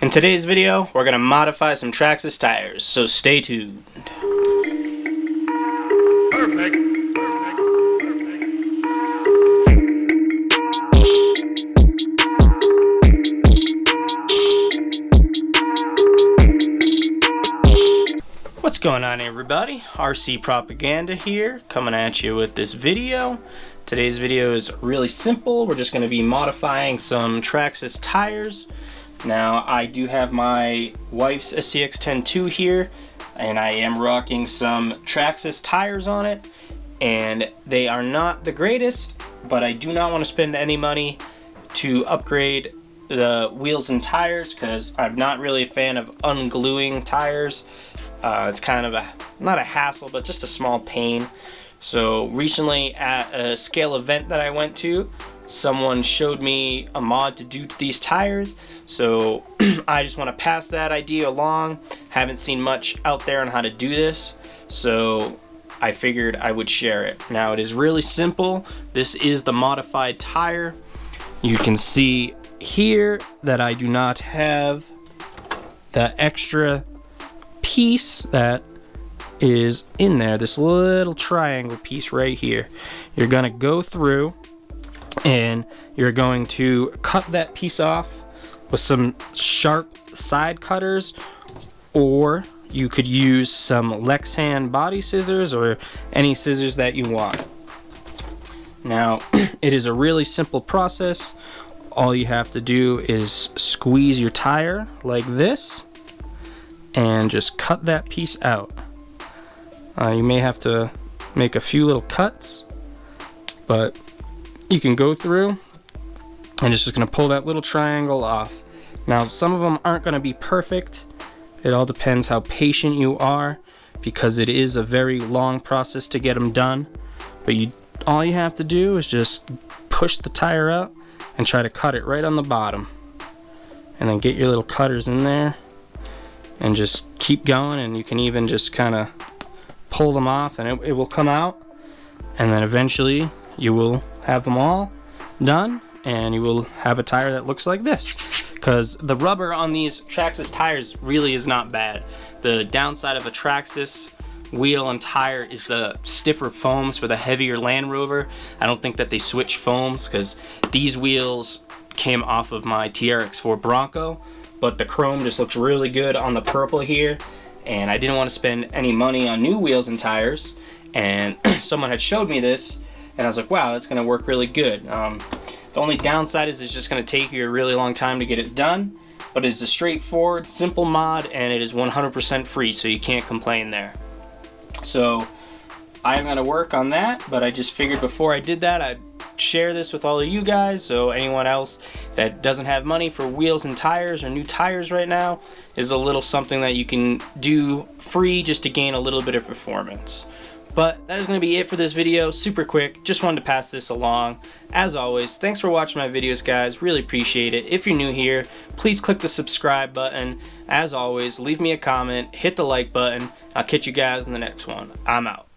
In today's video, we're going to modify some Traxxas tires, so stay tuned. Perfect. What's going on, everybody? RC Propaganda here, coming at you with this video. Today's video is really simple. We're just going to be modifying some Traxxas tires. Now, I do have my wife's SCX-10 II here, and I am rocking some Traxxas tires on it, and they are not the greatest, but I do not want to spend any money to upgrade the wheels and tires because I'm not really a fan of ungluing tires. It's kind of not a hassle, but just a small pain. So recently at a scale event that I went to, someone showed me a mod to do to these tires, so I just want to pass that idea along. Haven't seen much out there on how to do this, so I figured I would share it. Now, it is really simple. This is the modified tire. You can see here that I do not have the extra piece that is in there, this little triangle piece right here. You're gonna go through and you're going to cut that piece off with some sharp side cutters, or you could use some Lexan body scissors or any scissors that you want. Now, it is a really simple process. All you have to do is squeeze your tire like this and just cut that piece out. You may have to make a few little cuts, but you can go through and it's just going to pull that little triangle off. Now, some of them aren't going to be perfect. It all depends how patient you are, because it is a very long process to get them done. But all you have to do is just push the tire out and try to cut it right on the bottom, and then get your little cutters in there and just keep going. And you can even just kind of pull them off and it will come out, and then eventually you will have them all done and you will have a tire that looks like this. Because the rubber on these Traxxas tires really is not bad. The downside of a Traxxas wheel and tire is the stiffer foams for the heavier Land Rover. I don't think that they switch foams, because these wheels came off of my TRX4 Bronco, but the chrome just looks really good on the purple here, and I didn't want to spend any money on new wheels and tires, and someone had showed me this and I was like, wow, that's going to work really good. The only downside is it's just going to take you a really long time to get it done, but it's a straightforward, simple mod, and it is 100% free, so you can't complain there. So I'm going to work on that, but I just figured before I did that, I'd share this with all of you guys, so anyone else that doesn't have money for wheels and tires or new tires right now, is a little something that you can do free just to gain a little bit of performance. But that is going to be it for this video. Super quick, just wanted to pass this along. As always, thanks for watching my videos, guys. Really appreciate it. If you're new here, please click the subscribe button. As always, leave me a comment, hit the like button. I'll catch you guys in the next one. I'm out.